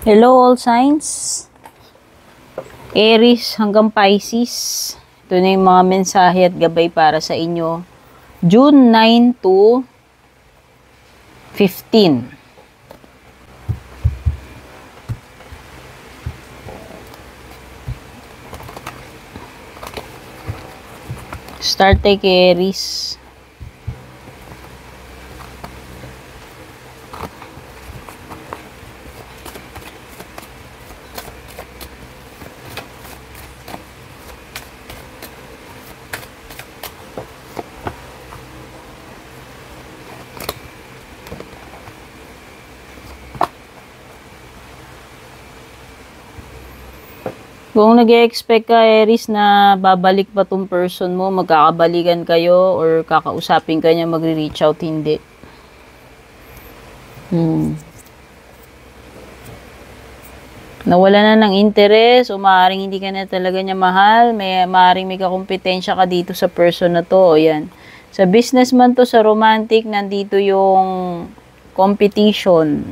Hello all signs, Aries hanggang Pisces. Ito na yung mga mensahe at gabay para sa inyo. June 9 to 15. Start kay Aries. Kung nag-expect ka, Aries, na babalik pa tong person mo, magkakabalikan kayo, or kakausapin ka niya, magre-reach out, hindi. Nawala na ng interes, o maaaring hindi ka na talaga niya mahal, maaaring may kakumpetensya ka dito sa person na to, o yan. Sa business man to, sa romantic, nandito yung competition.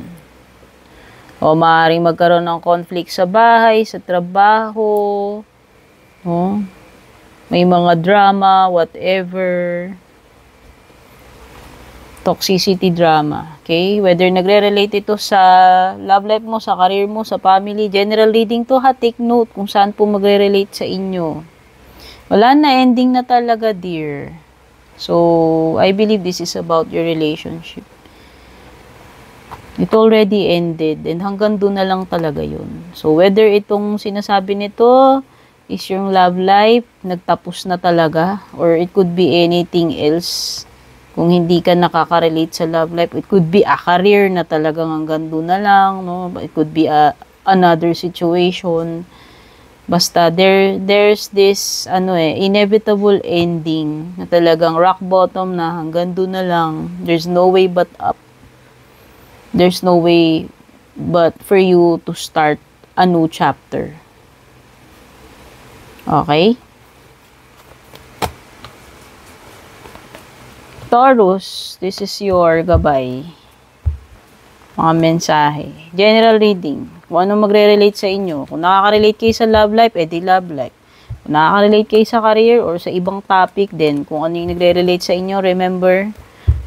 O maaaring magkaroon ng conflict sa bahay, sa trabaho. O, may mga drama, whatever. Toxicity drama. Okay? Whether nagre-relate ito sa love life mo, sa career mo, sa family. General reading to ha. Take note kung saan po magre-relate sa inyo. Wala na, ending na talaga, dear. So, I believe this is about your relationship. It already ended and hanggang doon na lang talaga yun. So, whether itong sinasabi nito is yung love life, nagtapos na talaga, or it could be anything else. Kung hindi ka nakaka-relate sa love life, it could be a career na talagang hanggang doon na lang, no? It could be another situation. Basta, there's this, inevitable ending na talagang rock bottom na hanggang doon na lang. There's no way but up. There's no way but for you to start a new chapter. Okay? Taurus, this is your gabay. Mga mensahe. General reading. Kung ano magre-relate sa inyo. Kung nakaka-relate kayo sa love life, edi love life. Kung nakaka-relate kayo sa career or sa ibang topic din, kung ano yung nagre-relate sa inyo, remember,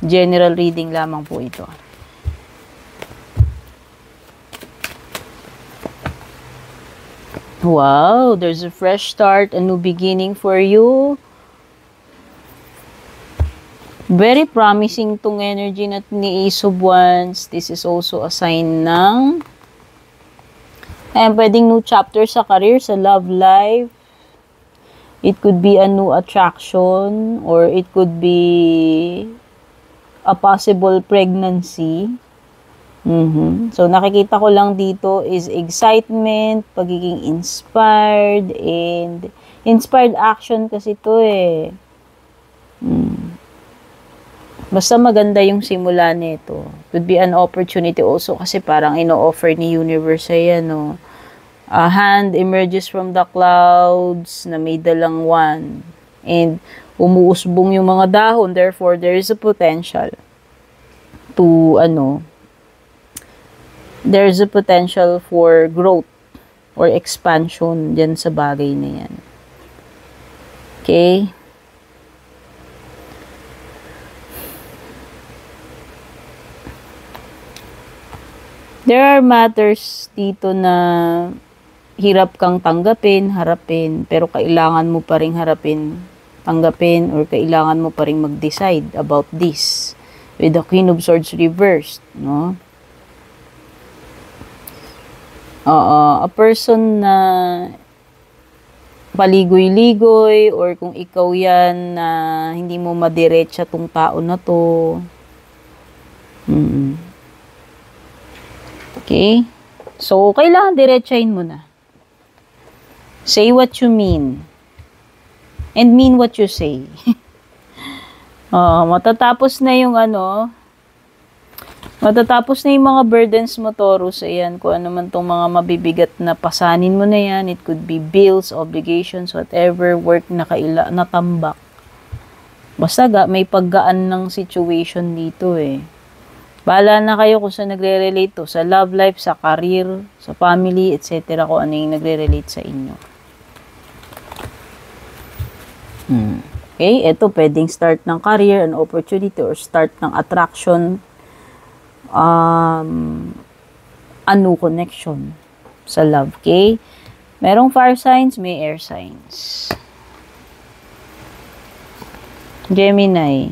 general reading lamang po ito. Wow, there's a fresh start, a new beginning for you. Very promising tong energy na ni Ace of Wands. This is also a sign ng pwedeng new chapter sa career, sa love life. It could be a new attraction or it could be a possible pregnancy. So, nakikita ko lang dito is excitement, pagiging inspired, and inspired action kasi to eh. Basta maganda yung simula nito. Could be an opportunity also kasi parang ino-offer ni universe ay no. A hand emerges from the clouds na may dalang wand. And umuusbong yung mga dahon. Therefore, there is a potential to there's a potential for growth or expansion dyan sa bagay na yan. Okay? There are matters dito na hirap kang tanggapin, harapin, pero kailangan mo pa rin harapin, tanggapin, or kailangan mo pa rin mag-decide about this. With the Queen of Swords reversed, no? A person na paligoy-ligoy or kung ikaw yan na hindi mo madiretsa tong tao na to. Okay? So, kailangan diretsahin mo na. Say what you mean. And mean what you say. Matatapos na yung matatapos na yung mga burdens mo, Taurus. Ayan, kung ano man tong mga mabibigat na pasanin mo na yan. It could be bills, obligations, whatever, work na natambak. Basta may paggaan ng situation dito eh. Bahala na kayo kung saan nagre-relate to. Sa love life, sa career, sa family, etc. Kung ano yung nagre-relate sa inyo. Okay, ito pwedeng start ng career, an opportunity, or start ng attraction, a new connection sa love. Okay? Merong fire signs, may air signs. Gemini.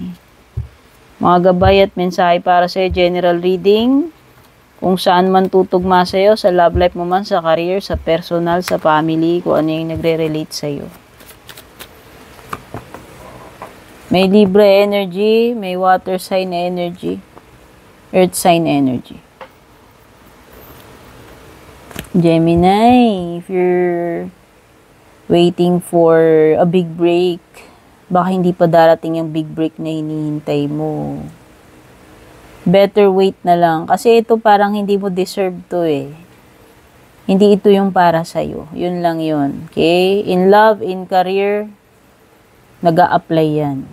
Mga gabay at mensahe para sa general reading. Kung saan man tutugma sa iyo, sa love life mo man, sa career, sa personal, sa family, kung ano yung nagre-relate sa iyo. May Libra energy, may water sign energy, earth sign energy. Gemini, if you're waiting for a big break, baka hindi pa darating yung big break na hinihintay mo. Better wait na lang. Kasi ito parang hindi mo deserve to eh. Hindi ito yung para sa'yo. Yun lang yun. Okay? In love, in career, nag-a-apply yan.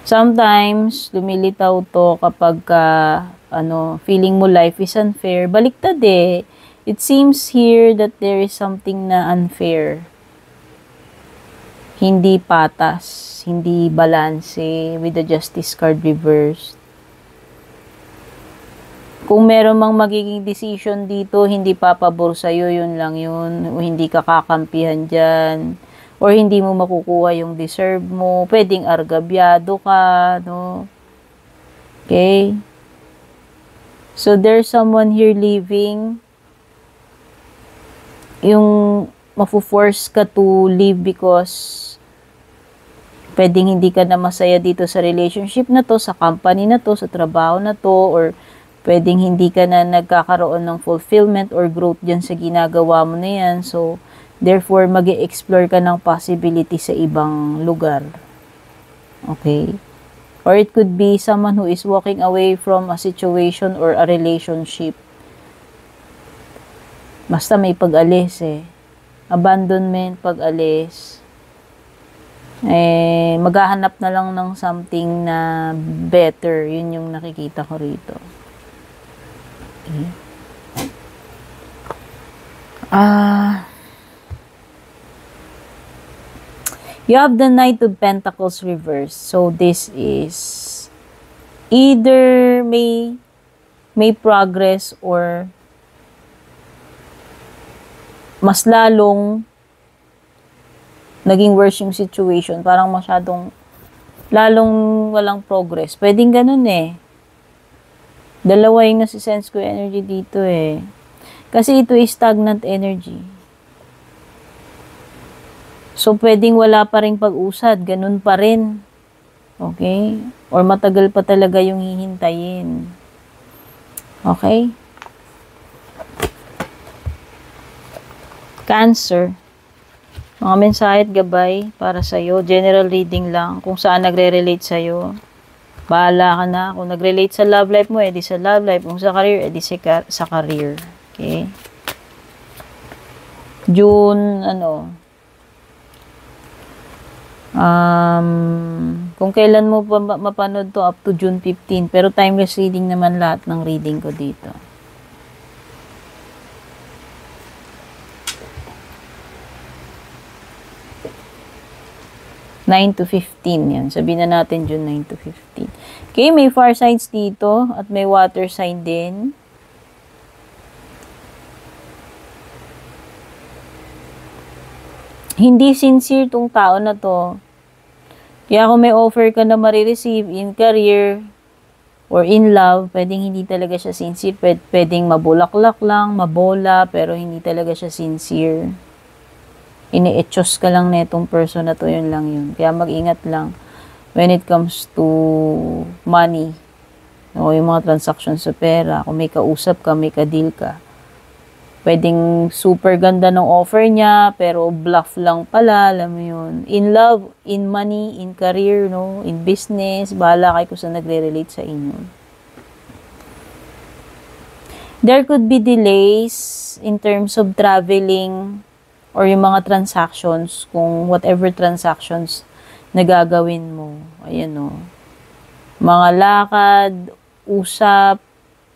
Sometimes, lumilitaw to kapag feeling mo life is unfair. Baliktad eh. It seems here that there is something na unfair. Hindi patas, hindi balanse with the justice card reversed. Kung meron mang magiging decision dito, hindi papabor sa'yo, yun lang yun. O hindi ka kakampihan dyan. Or hindi mo makukuha yung deserve mo. Pwedeng argabyado ka, no? Okay? So, there's someone here leaving. Yung mafu-force ka to leave because pwedeng hindi ka na masaya dito sa relationship na to, sa company na to, sa trabaho na to, or pwedeng hindi ka na nagkakaroon ng fulfillment or growth dyan sa ginagawa mo na yan. So, therefore, mag-e-explore ka ng possibility sa ibang lugar. Okay? Or it could be someone who is walking away from a situation or a relationship. Basta may pag-alis eh. Abandonment, pag-alis. Maghahanap na lang ng something na better. Yun yung nakikita ko rito. Okay. You have the Knight of Pentacles reversed. So, this is either may progress or mas lalong naging worse yung situation. Parang masyadong lalong walang progress. Pwedeng ganun eh. Dalawa yung nasisense ko energy dito eh. Kasi ito is stagnant energy. So, pwedeng wala pa ring pag-usad. Ganun pa rin. Okay? Or matagal pa talaga yung hihintayin. Okay? Cancer. Mga mensahe at gabay para sa'yo. General reading lang. Kung saan nagre-relate sa'yo. Bahala ka na. Kung nag-relate sa love life mo, edi sa love life. Kung sa career, edi sa career. Okay? June, kung kailan mo pa mapanood to, up to June 15. Pero timeless reading naman lahat ng reading ko dito. (9 to 15). Yan. Sabihin na natin June 9 to 15. Okay, may fire signs dito at may water sign din. Hindi sincere tong tao na to. Kaya kung may offer ka na marireceive in career or in love, pwedeng hindi talaga siya sincere. Pwedeng mabulaklak lang, mabola, pero hindi talaga siya sincere. Ini-etchos ka lang na itong person na to, yun lang yun. Kaya mag-ingat lang when it comes to money. O yung mga transactions sa pera. Kung may kausap ka, may ka-deal ka. Pwedeng super ganda ng offer niya, pero bluff lang pala, alam mo yun. In love, in money, in career, no? In business, bahala kayo kung saan nagre-relate sa inyo. There could be delays in terms of traveling or yung mga transactions, kung whatever transactions na gagawin mo. Ayan, no? Mga lakad, usap,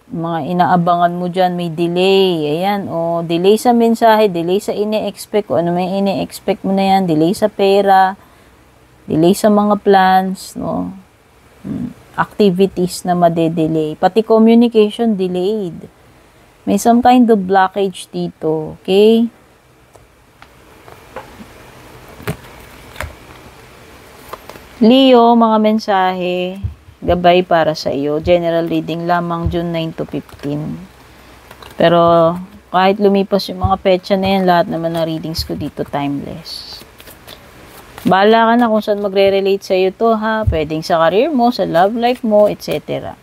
mga inaabangan mo dyan, may delay. Ayan, o, delay sa mensahe, delay sa ine-expect, o ano may ine-expect mo na yan, delay sa pera, delay sa mga plans, no? Activities na madedelay. Pati communication, delayed. May some kind of blockage dito, okay? Leo, mga mensahe, gabay para sa iyo. General reading lamang June 9 to 15. Pero kahit lumipas yung mga petsa na yan, lahat naman ng readings ko dito timeless. Bahala ka na kung saan magre-relate sa iyo to, ha? Pwedeng sa career mo, sa love life mo, etc.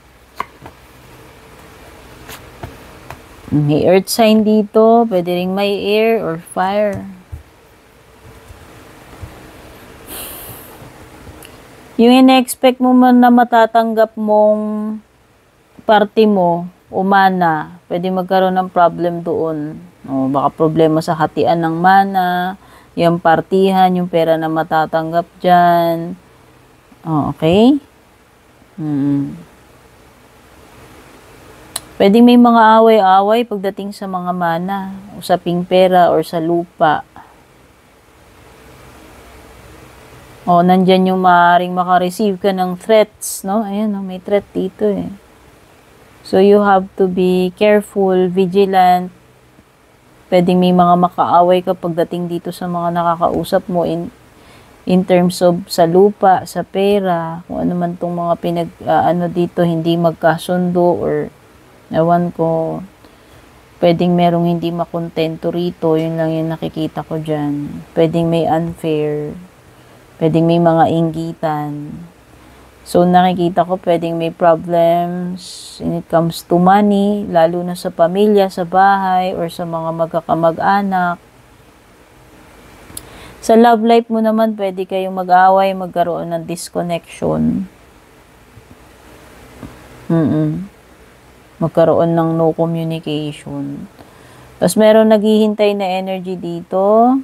May earth sign dito, pwede ring may air or fire. Yung ina-expect mo man na matatanggap mong party mo, umana, pwede magkaroon ng problem doon. O, baka problema sa hatian ng mana, yung partihan, yung pera na matatanggap dyan. O, okay? Pwede may mga away-away pagdating sa mga mana, usaping pera or sa lupa. O, nandyan yung maaaring makareceive ka ng threats, no? Ayan, no? May threat dito eh. So, you have to be careful, vigilant. Pwedeng may mga makaaway ka pagdating dito sa mga nakakausap mo in terms of sa lupa, sa pera, kung ano man tong mga dito, hindi magkasundo or ewan ko, pwedeng merong hindi makontento rito, yun lang yung nakikita ko dyan. Pwedeng may unfair, pwedeng may mga inggitan. So, nakikita ko pwedeng may problems when it comes to money, lalo na sa pamilya, sa bahay, or sa mga magkakamag-anak. Sa love life mo naman, pwede kayong mag-away, magkaroon ng disconnection. Magkaroon ng no communication. Tapos, meron naghihintay na energy dito.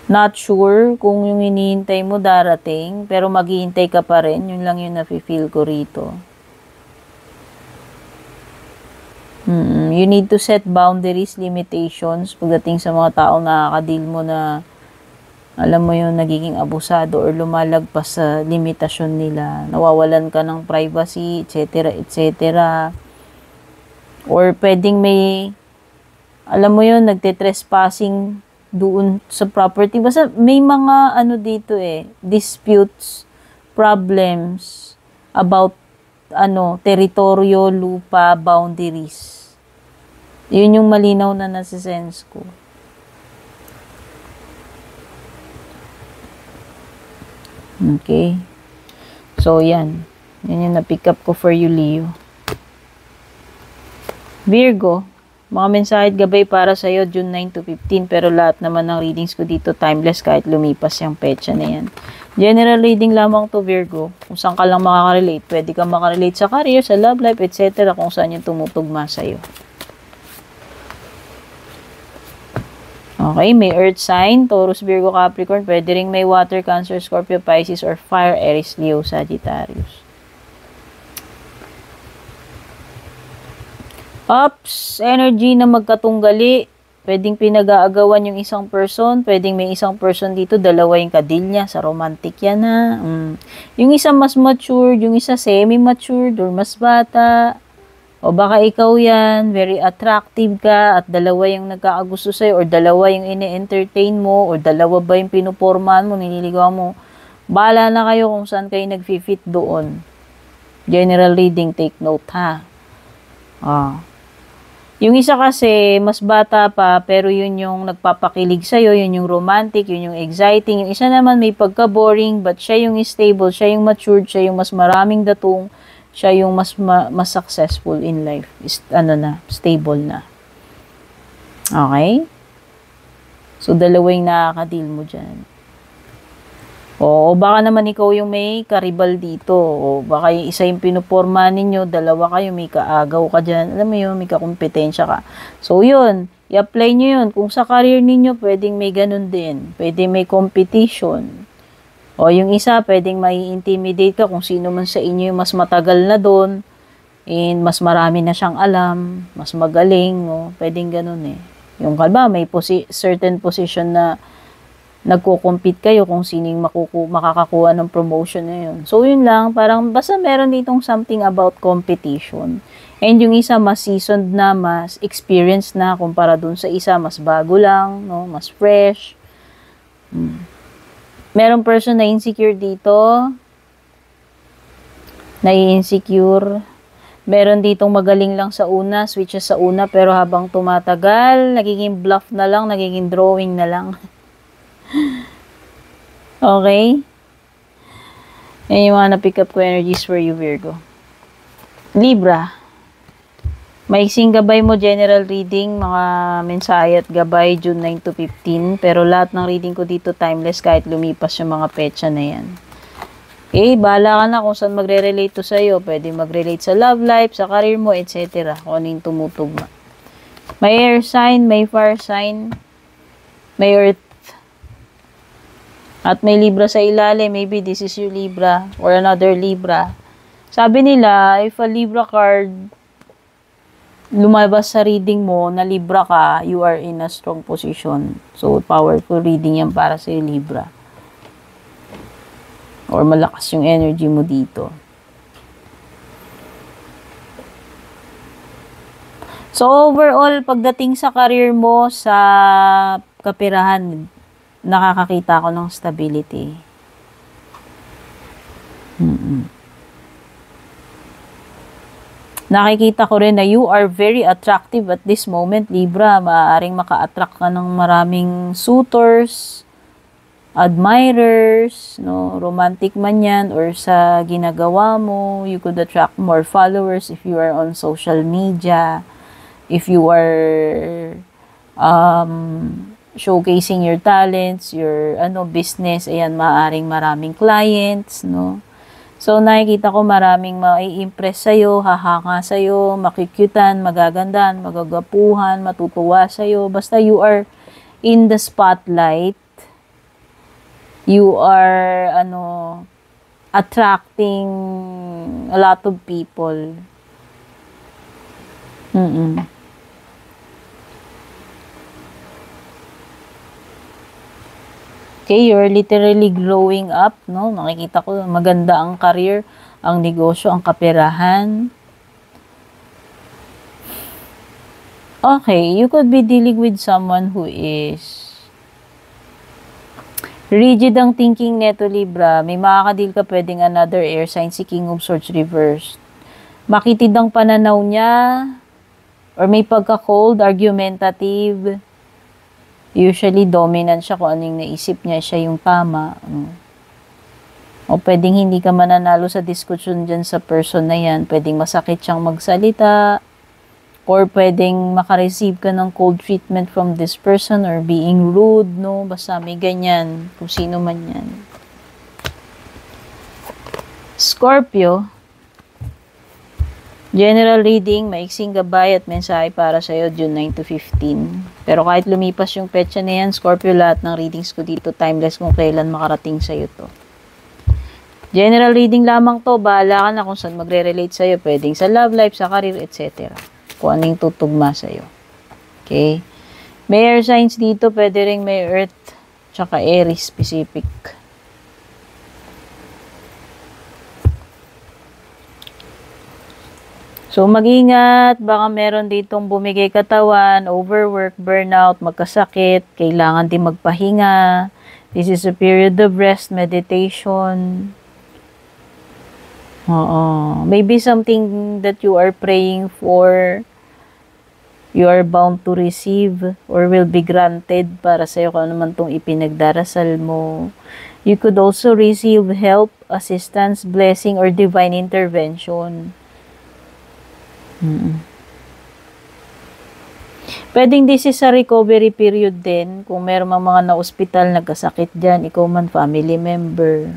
Not sure kung yung hinihintay mo darating, pero maghihintay ka pa rin. Yun lang yung nafe-feel ko rito. You need to set boundaries, limitations, pagdating sa mga taong nakaka-deal mo na, alam mo yung nagiging abusado or lumalagpas sa limitasyon nila. Nawawalan ka ng privacy, etc., etc. Or pwedeng may, alam mo yun, nagte-trespassing doon sa property. Basta may mga dito disputes, problems about teritoryo, lupa, boundaries. Yun yung malinaw na nasa-sense ko. Okay. So, yan. Yan yung na-pick up ko for you, Leo. Virgo, mga mensahe at gabay para sa iyo June 9 to 15, pero lahat naman ng readings ko dito timeless kahit lumipas yung petsa na yan. General reading lamang to, Virgo. Kung saan ka lang makaka-relate, pwede kang makarelate sa career, sa love life, etc. kung saan yung tumutugma sa iyo. Okay, may earth sign, Taurus, Virgo, Capricorn. Pwede ring may water, Cancer, Scorpio, Pisces, or fire, Aries, Leo, Sagittarius. Ups, energy na magkatunggali. Pwedeng pinag-aagawan yung isang person. Pwedeng may isang person dito, dalawa yung kadil niya. Sa romantic yan, ha. Yung isa mas matured, yung isa semi-matured or mas bata. O baka ikaw yan, very attractive ka at dalawa yung nagkakagusto sa'yo or dalawa yung ine-entertain mo or dalawa ba yung pinupormahan mo, nililigaw mo. Bahala na kayo kung saan kayo nag-fit doon. General reading, take note, ha. Yung isa kasi, mas bata pa, pero yun yung nagpapakilig sa'yo, yun yung romantic, yun yung exciting. Yung isa naman may pagka-boring, but siya yung stable, siya yung matured, siya yung mas maraming datong, siya yung mas successful in life. Stable na. Okay? So, dalawa yung nakaka-deal mo dyan. O baka naman ikaw yung may karibal dito. O baka yung isa yung pinuporma ninyo, dalawa kayo, may kaagaw ka dyan. Alam mo yun, may kakumpetensya ka. So yun, i-apply nyo yun. Kung sa career ninyo, pwedeng may ganun din. Pwedeng may competition. O yung isa, pwedeng may intimidate ka kung sino man sa inyo yung mas matagal na doon. And mas marami na siyang alam. Mas magaling. O, pwedeng ganun eh. Yung kalba, may certain position na nagko-compete kayo kung sino yung makakakuha ng promotion na yun. So, yun lang. Parang basta meron ditong something about competition. And yung isa, mas seasoned na, mas experienced na kumpara dun sa isa, mas bago lang, no? Mas fresh. Merong person na insecure dito. Nai-insecure. Meron ditong magaling lang sa una, switches sa una, pero habang tumatagal, nagiging bluff na lang, nagiging drawing na lang. Okay? Yan yung mga na-pick up ko energies for you, Virgo. Libra. Maiksing gabay mo, general reading, mga mensahe at gabay, June 9 to 15. Pero lahat ng reading ko dito, timeless, kahit lumipas yung mga petsa na yan. Okay, bahala ka na kung saan magre-relate to sa'yo. Pwede mag-relate sa love life, sa career mo, etc. Kung ano yung tumutugma. May air sign, may fire sign, may earth. At may Libra sa ilalim. Maybe this is your Libra or another Libra. Sabi nila, if a Libra card lumabas sa reading mo na Libra ka, you are in a strong position. So, powerful reading yan para sa Libra. Or malakas yung energy mo dito. So, overall, pagdating sa career mo, sa kapirahan, nakakakita ko ng stability. Nakikita ko rin na you are very attractive at this moment, Libra. Maaaring maka-attract ka ng maraming suitors, admirers, no, romantic man yan, or sa ginagawa mo, you could attract more followers if you are on social media, if you are showcasing your talents, your business, ayan, maaaring maraming clients, no. So, nakikita ko maraming mai-impress sa'yo, hahanga sa'yo, makikyutan, magagandahan, magagapuhan, matutuwa sa'yo. Basta you are in the spotlight. You are, attracting a lot of people. Okay, you're literally growing up, no? Nakikita ko, maganda ang career, ang negosyo, ang kaperahan. Okay, you could be dealing with someone who is rigid ang thinking neto, Libra. May makakadil ka, pwedeng another air sign, si King of Swords reversed. Makitid ang pananaw niya, or may pagka-cold, argumentative. Usually, dominant siya kung anong naisip niya, siya yung tama. O pwedeng hindi ka mananalo sa diskusyon dyan sa person na yan. Pwedeng masakit siyang magsalita. Or pwedeng makareceive ka ng cold treatment from this person or being rude, no? Basta may ganyan, kung sino man yan. Scorpio. General reading, maiksing gabay at mensahe para sa'yo, June 9 to 15. Pero kahit lumipas yung petsa na yan, Scorpio, lahat ng readings ko dito, timeless kung kailan makarating sa'yo to. General reading lamang to, bahala ka na kung saan magre-relate sa'yo. Pwedeng sa love life, sa career, etc. Kung anong tutugma sa'yo. Okay? May air signs dito, pwede rin may earth, tsaka Aries specific. So, mag-ingat, baka meron ditong bumigay katawan, overwork, burnout, magkasakit, kailangan din magpahinga. This is a period of rest, meditation. Maybe something that you are praying for, you are bound to receive or will be granted para sa'yo kung ano man itong ipinagdarasal mo. You could also receive help, assistance, blessing, or divine intervention. Pwedeng this is a recovery period din. Kung meron mga na-hospital, nagkasakit dyan, ikaw man family member.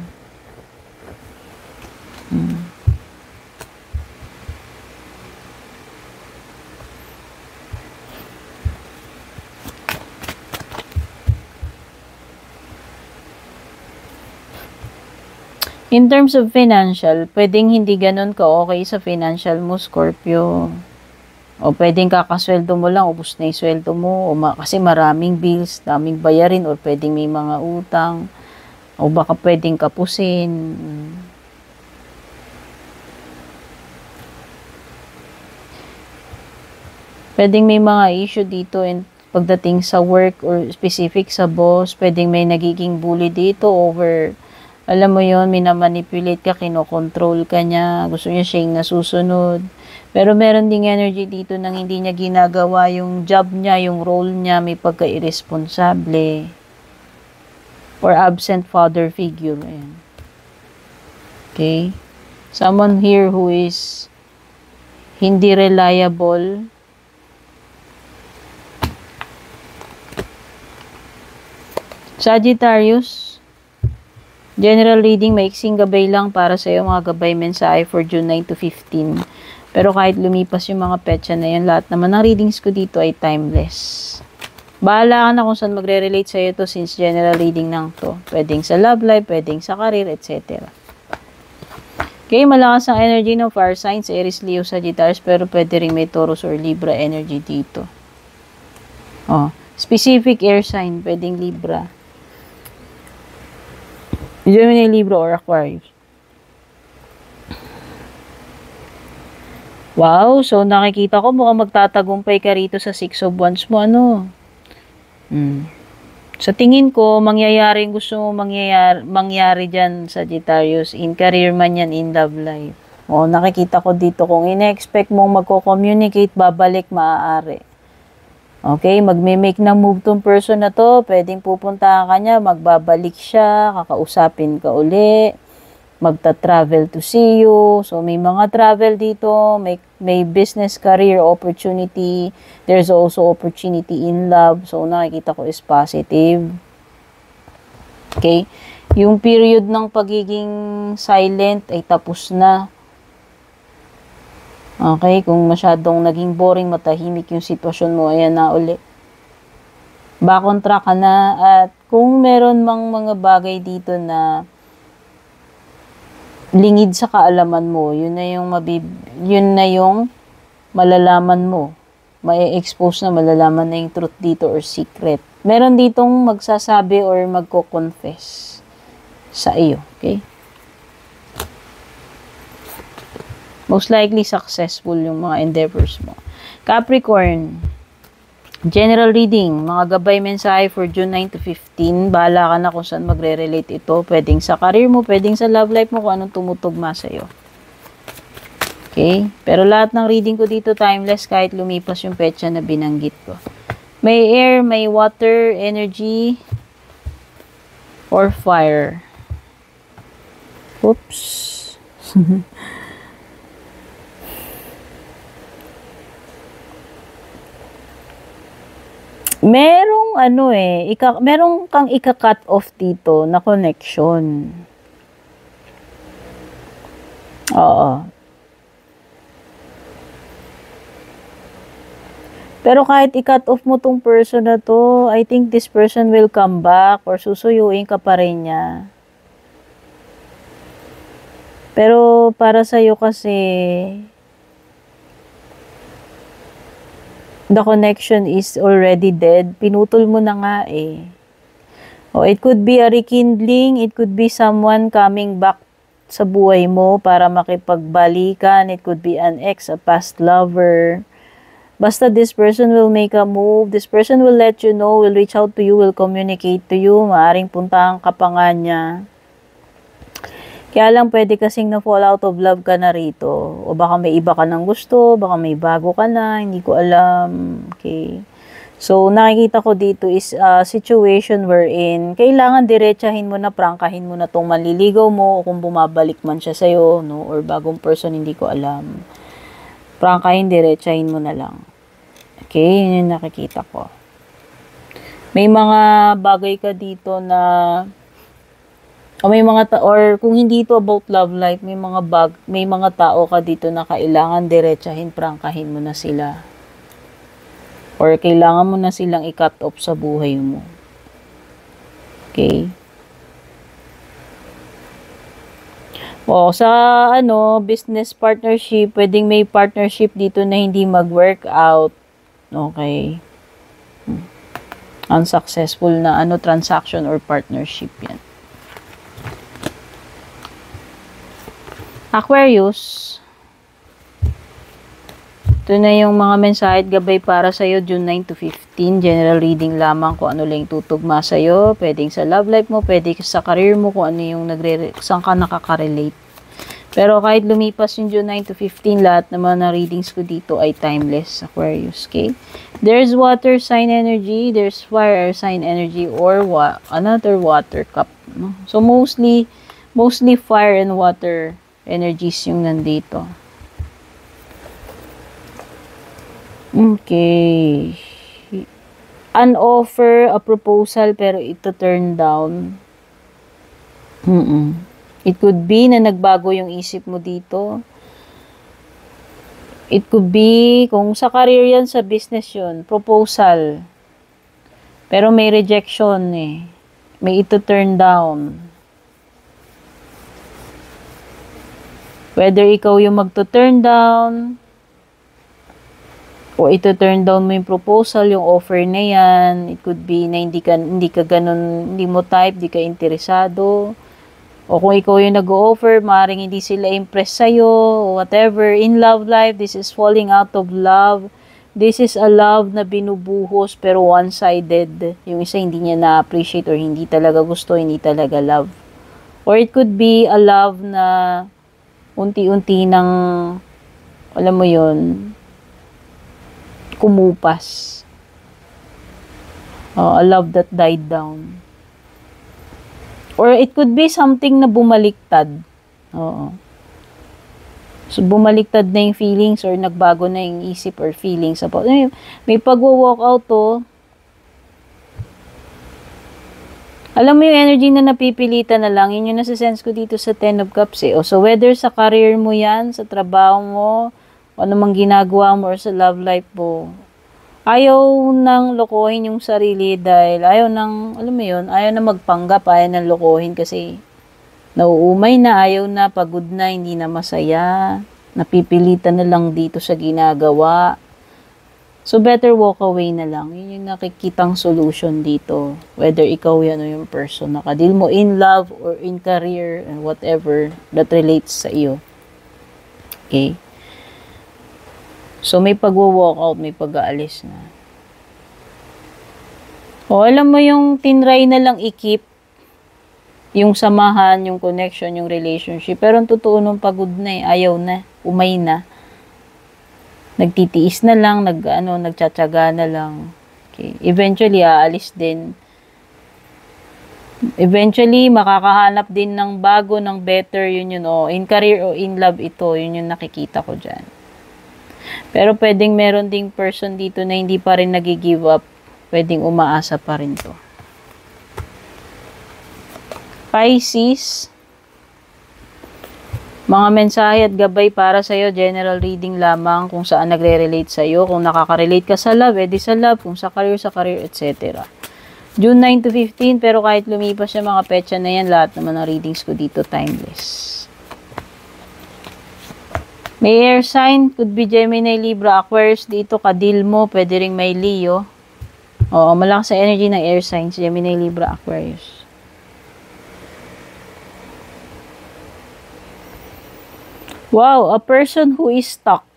In terms of financial, pwedeng hindi ganun ka-okay sa financial mo, Scorpio. O pwedeng kakasweldo mo lang, ubos na yung sweldo mo, kasi maraming bills, daming bayarin, or pwedeng may mga utang, o baka pwedeng kapusin. Pwedeng may mga issue dito pagdating sa work or specific sa boss, pwedeng may nagiging bully dito over, alam mo yon, minamanipulate ka, kinokontrol ka niya, gusto niya siya yung nasusunod. Pero meron ding energy dito nang hindi niya ginagawa yung job niya, yung role niya, may pagka-irresponsable. Or absent father figure. Ayan. Okay? Someone here who is hindi reliable. Sagittarius, general reading, maiksing gabay lang para sa iyo, mga gabay mensahe for June 9 to 15. Pero kahit lumipas yung mga petsa na yun, lahat naman ng readings ko dito ay timeless. Bahala ka na kung saan magre-relate sa iyo to, since general reading lang to. Pwedeng sa love life, pwedeng sa career, etc. Okay, malakas ang energy ng fire signs, Aries, Leo, Sagittarius, pero pwede rin may Taurus or Libra energy dito. Oh, specific air sign, pwedeng Libra. Gemini, Libra, or Aquarius. Wow, so nakikita ko mukhang magtatagumpay ka rito sa Six of Wands mo, ano? Sa tingin ko, mangyayari yung gusto mo mangyari dyan, Sagittarius, in career man yan, in love life. O, nakikita ko dito, kung ine-expect mong magko-communicate, babalik, maaari. Okay, magme-make ng move tong person na to, pwedeng pupuntahan ka niya, magbabalik siya, kakausapin ka uli, magta-travel to see you. So, may mga travel dito, may business career opportunity. There's also opportunity in love. So, nakikita ko is positive. Okay? Yung period ng pagiging silent ay tapos na. Okay? Kung masyadong naging boring, matahimik yung sitwasyon mo, ayan na uli. Back on track ka na. At kung meron mang mga bagay dito na lingid sa kaalaman mo, yun na yung malalaman mo. Mai-expose na, malalaman na yung truth dito or secret. Meron ditong magsasabi or magko-confess sa iyo, okay? Most likely successful yung mga endeavors mo. Capricorn, general reading, mga gabay mensahe for June 9 to 15. Bahala ka na kung saan magre-relate ito. Pwedeng sa career mo, pwedeng sa love life mo, kung anong tumutugma sa'yo. Okay? Pero lahat ng reading ko dito timeless kahit lumipas yung petsa na binanggit ko. May air, may water, energy, or fire. Oops. Merong merong kang ika-cut off dito na connection. Oo. Pero kahit i-cut off mo tong person na to, I think this person will come back or susuyuin ka pa rin niya. Pero para sa'yo kasi, the connection is already dead. Pinutol mo na nga eh. O, it could be a rekindling. It could be someone coming back sa buhay mo para makipagbalikan. It could be an ex, a past lover. Basta this person will make a move. This person will let you know, will reach out to you, will communicate to you. Maaring puntahan ka pa nga niya. Kaya lang pwede kasing na-fall out of love ka na rito. O baka may iba ka nang gusto, baka may bago ka na, hindi ko alam. Okay. So, nakikita ko dito is a situation wherein kailangan diretsahin mo na, prangkahin mo na tong manliligaw mo o kung bumabalik man siya sa'yo, no? Or bagong person, hindi ko alam. Prangkahin, diretsahin mo na lang. Okay, yun yung nakikita ko. May mga bagay ka dito na o may mga or kung hindi ito about love life, may mga tao ka dito na kailangan diretsahin, prangkahin mo na sila. Or kailangan mo na silang i-cut off sa buhay mo. Okay? O, sa business partnership, pwedeng may partnership dito na hindi mag-work out. Okay. Unsuccessful na transaction or partnership yan. Aquarius, ito na yung mga mensahe at gabay para sa'yo June 9 to 15. General reading lamang kung ano lang tutugma sa'yo. Pwedeng sa love life mo, pwede sa career mo, kung ano yung saan ka nakaka-relate. Pero kahit lumipas yung June 9 to 15, lahat naman na readings ko dito ay timeless, Aquarius, okay? There's water sign energy, there's fire sign energy, or another water cup. No? So mostly fire and water energies yung nandito. Okay. An offer, a proposal, pero ito turn down. It could be na nagbago yung isip mo dito. It could be, kung sa career yan, sa business yun, proposal. Pero may rejection eh. May ito turn down. Whether ikaw yung magto-turn down, o ito turn down mo yung proposal, yung offer na yan. It could be na hindi ka ganun, hindi mo type, hindi ka interesado. O kung ikaw yung nag-o-offer, maaaring hindi sila impress sa'yo, o whatever. In love life, this is falling out of love. This is a love na binubuhos pero one-sided. Yung isa hindi niya na-appreciate or hindi talaga gusto, hindi talaga love. Or it could be a love na unti-unti nang, alam mo yun, kumupas. A love that died down. Or it could be something na bumaliktad. Oo. So, bumaliktad na yung feelings or nagbago na yung isip or feelings about. May pag-walk out to. Alam mo yung energy na napipilitan na lang, yun yung nasa-sense ko dito sa Ten of Cups eh. O, so, whether sa career mo yan, sa trabaho mo, o anumang ginagawa mo, or sa love life mo, ayaw nang lokohin yung sarili dahil ayaw nang, alam mo yun, ayaw na magpanggap, ayaw nang lokohin kasi nauumay na, ayaw na, pagod na, hindi na masaya, napipilitan na lang dito sa ginagawa. So, better walk away na lang. Yun yung nakikitang solution dito. Whether ikaw yan o yung person na kadil mo in love or in career and whatever that relates sa iyo. Okay? So, may pag-walk out, may pag-aalis na. O, alam mo yung tinry na lang i-keep yung samahan, yung connection, yung relationship. Pero ang totoo nung pagod na eh, ayaw na, umay na. Nagtitiis na lang, nagtsatsaga na lang. Okay. Eventually, aalis din. Eventually, makakahanap din ng bago, ng better, yun yun. O, in career o in love ito, yun yung nakikita ko dyan. Pero pwedeng meron ding person dito na hindi pa rin nag-give up. Pwedeng umaasa pa rin to. Pisces, mga mensahe at gabay para sa'yo, general reading lamang kung saan nagre-relate sa'yo. Kung nakaka-relate ka sa love, edi sa love. Kung sa career, etc. June 9 to 15, pero kahit lumipas yung mga petsa na yan, lahat naman ng readings ko dito timeless. May air sign, could be Gemini, Libra, Aquarius dito, kadil mo, pwede ring may Leo. Oo, malakas sa energy ng air signs, Gemini, Libra, Aquarius. Wow, a person who is stuck.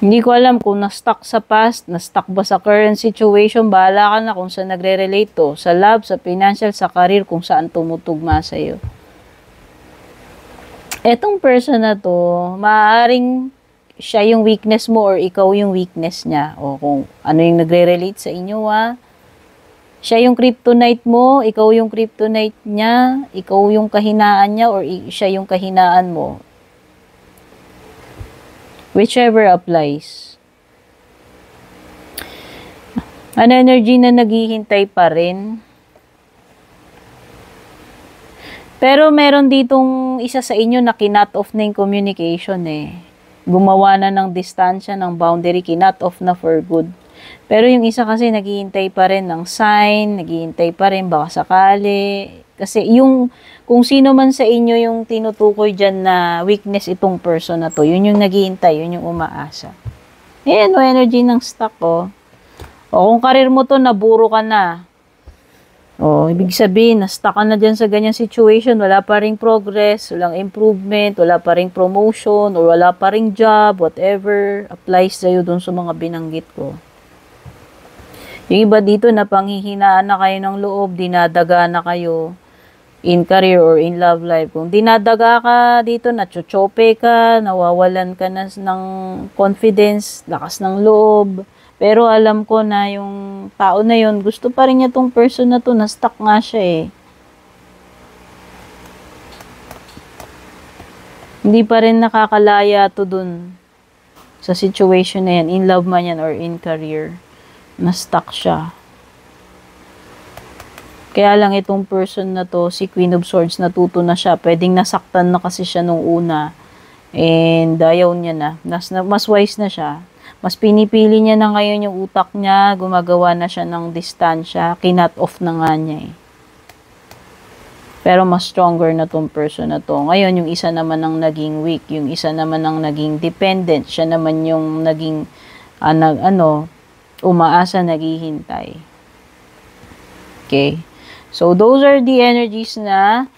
Hindi ko alam kung na-stuck sa past, na-stuck ba sa current situation, bahala ka na kung saan nagre-relate to. Sa love, sa financial, sa career, kung saan tumutugma sa'yo. Etong person na to, maaaring siya yung weakness mo or ikaw yung weakness niya. O kung ano yung nagre-relate sa inyo, siya yung kryptonite mo, ikaw yung kryptonite niya, ikaw yung kahinaan niya, or siya yung kahinaan mo. Whichever applies. An energy na naghihintay pa rin. Pero meron ditong isa sa inyo na kinut off na yung communication eh. Gumawa na ng distansya, ng boundary, kinut off na for good. Pero yung isa kasi naghihintay pa rin ng sign, naghihintay pa rin baka sakali, Kasi kung sino man sa inyo yung tinutukoy dyan na weakness itong person na to, yun yung naghihintay, yun yung umaasa. Ayan, no, energy ng stock, oh. O, kung karir mo to, naburo ka na. O, ibig sabihin, na-stuck ka na dyan sa ganyang situation, wala pa ring progress, walang improvement, wala pa ring promotion, or wala pa ring job, whatever applies sa'yo dun sa mga binanggit ko. Yung iba dito na panghihinaan na kayo ng loob, dinadaga na kayo in career or in love life. Kung dinadaga ka dito, nachochope ka, nawawalan ka na ng confidence, lakas ng loob. Pero alam ko na yung tao na yun, gusto pa rin niya tong person na to, na-stuck nga siya eh. Hindi pa rin nakakalaya to dun sa situation na yan, in love man yan or in career. Na-stuck siya. Kaya lang itong person na to, si Queen of Swords, natuto na siya. Pwedeng nasaktan na kasi siya nung una. And ayaw niya na. Mas wise na siya. Mas pinipili niya na ngayon yung utak niya. Gumagawa na siya ng distansya. Kinut off na nga niya eh. Pero mas stronger na tong person na to. Ngayon, yung isa naman ang naging weak. Yung isa naman ang naging dependent. Siya naman yung naging, umaasa, naghihintay. Okay. So, those are the energies na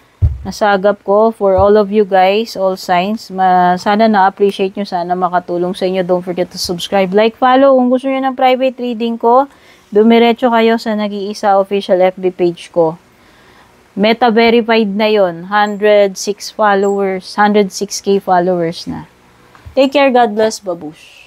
nasagap ko for all of you guys, all signs. Sana na-appreciate nyo, sana makatulong sa inyo. Don't forget to subscribe, like, follow. Kung gusto nyo ng private reading ko, dumiretso kayo sa Nag-iisa official FB page ko. Meta verified na yon, 106 followers, 106k followers na. Take care, God bless, babush.